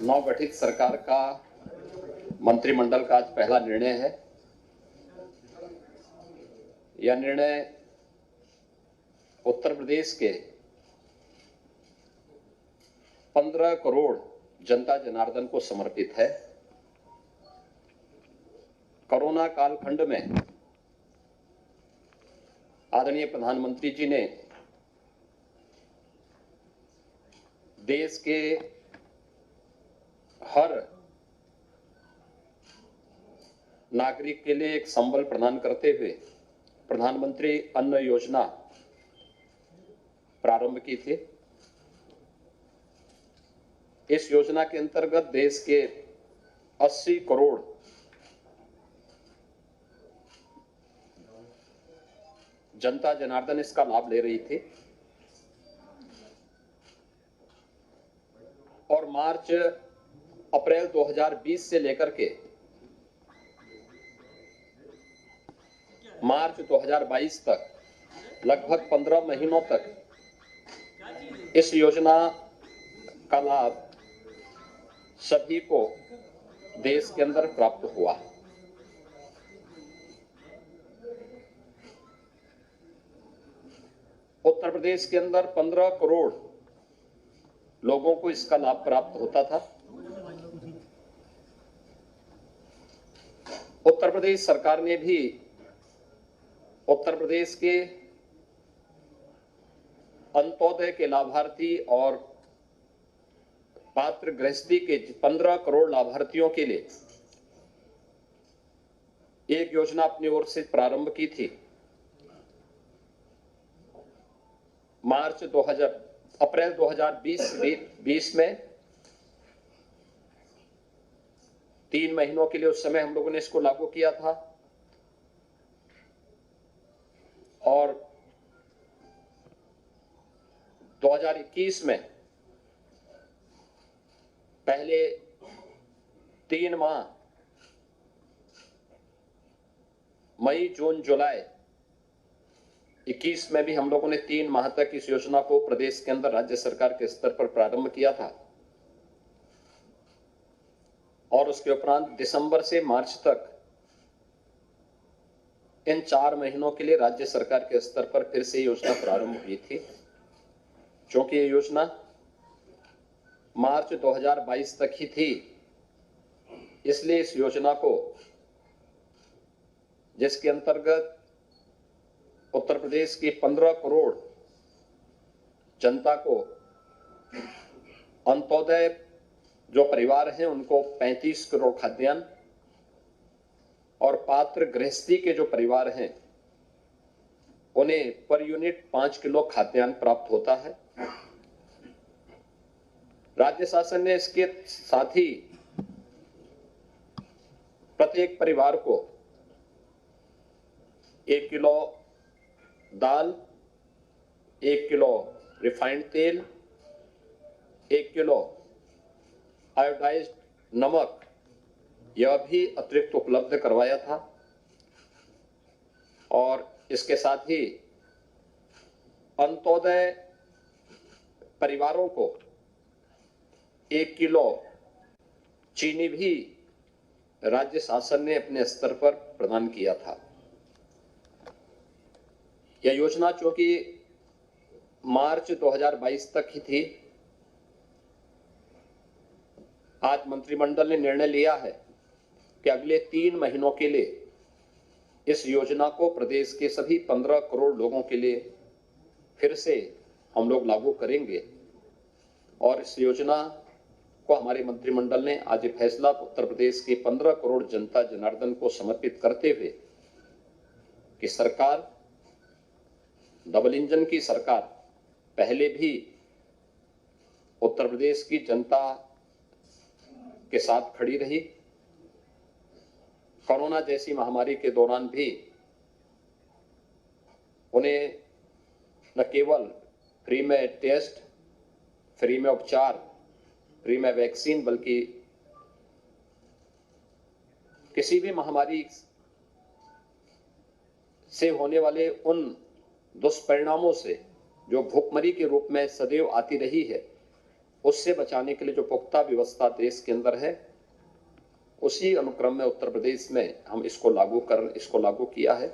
नवगठित सरकार का मंत्रिमंडल का आज पहला निर्णय है। यह निर्णय उत्तर प्रदेश के 15 करोड़ जनता जनार्दन को समर्पित है। कोरोना कालखंड में आदरणीय प्रधानमंत्री जी ने देश के हर नागरिक के लिए एक संबल प्रदान करते हुए प्रधानमंत्री अन्न योजना प्रारंभ की थी। इस योजना के अंतर्गत देश के 80 करोड़ जनता जनार्दन इसका लाभ ले रही थी और अप्रैल 2020 से लेकर के मार्च 2022 तक लगभग 15 महीनों तक इस योजना का लाभ सभी को देश के अंदर प्राप्त हुआ। उत्तर प्रदेश के अंदर 15 करोड़ लोगों को इसका लाभ प्राप्त होता था। उत्तर प्रदेश सरकार ने भी उत्तर प्रदेश के अंत्योदय के लाभार्थी और पात्र गृहस्थी के 15 करोड़ लाभार्थियों के लिए एक योजना अपनी ओर से प्रारंभ की थी। अप्रैल 2020 में 3 महीनों के लिए उस समय हम लोगों ने इसको लागू किया था और 2021 में पहले 3 माह मई, जून, जुलाई 21 में भी हम लोगों ने 3 माह तक इस योजना को प्रदेश के अंदर राज्य सरकार के स्तर पर प्रारंभ किया था और उसके उपरांत दिसंबर से मार्च तक इन 4 महीनों के लिए राज्य सरकार के स्तर पर फिर से योजना प्रारंभ हुई थी। क्योंकि ये योजना मार्च 2022 तक ही थी, इसलिए इस योजना को, जिसके अंतर्गत उत्तर प्रदेश की 15 करोड़ जनता को अंत्योदय जो परिवार हैं उनको 35 करोड़ खाद्यान्न और पात्र गृहस्थी के जो परिवार हैं उन्हें पर यूनिट 5 किलो खाद्यान्न प्राप्त होता है। राज्य शासन ने इसके साथ ही प्रत्येक परिवार को 1 किलो दाल, 1 किलो रिफाइंड तेल, 1 किलो आयोडाइज्ड नमक यह भी अतिरिक्त उपलब्ध करवाया था और इसके साथ ही अंत्योदय परिवारों को 1 किलो चीनी भी राज्य शासन ने अपने स्तर पर प्रदान किया था। यह योजना चूंकि मार्च 2022 तक ही थी, आज मंत्रिमंडल ने निर्णय लिया है कि अगले 3 महीनों के लिए इस योजना को प्रदेश के सभी 15 करोड़ लोगों के लिए फिर से हम लोग लागू करेंगे और इस योजना को हमारे मंत्रिमंडल ने आज फैसला उत्तर प्रदेश के 15 करोड़ जनता जनार्दन को समर्पित करते हुए कि सरकार डबल इंजन की सरकार पहले भी उत्तर प्रदेश की जनता के साथ खड़ी रही। कोरोना जैसी महामारी के दौरान भी उन्हें न केवल फ्री में टेस्ट, फ्री में उपचार, फ्री में वैक्सीन, बल्कि किसी भी महामारी से होने वाले उन दुष्परिणामों से जो भूखमरी के रूप में सदैव आती रही है, उससे बचाने के लिए जो पुख्ता व्यवस्था देश के अंदर है, उसी अनुक्रम में उत्तर प्रदेश में हम इसको लागू किया है।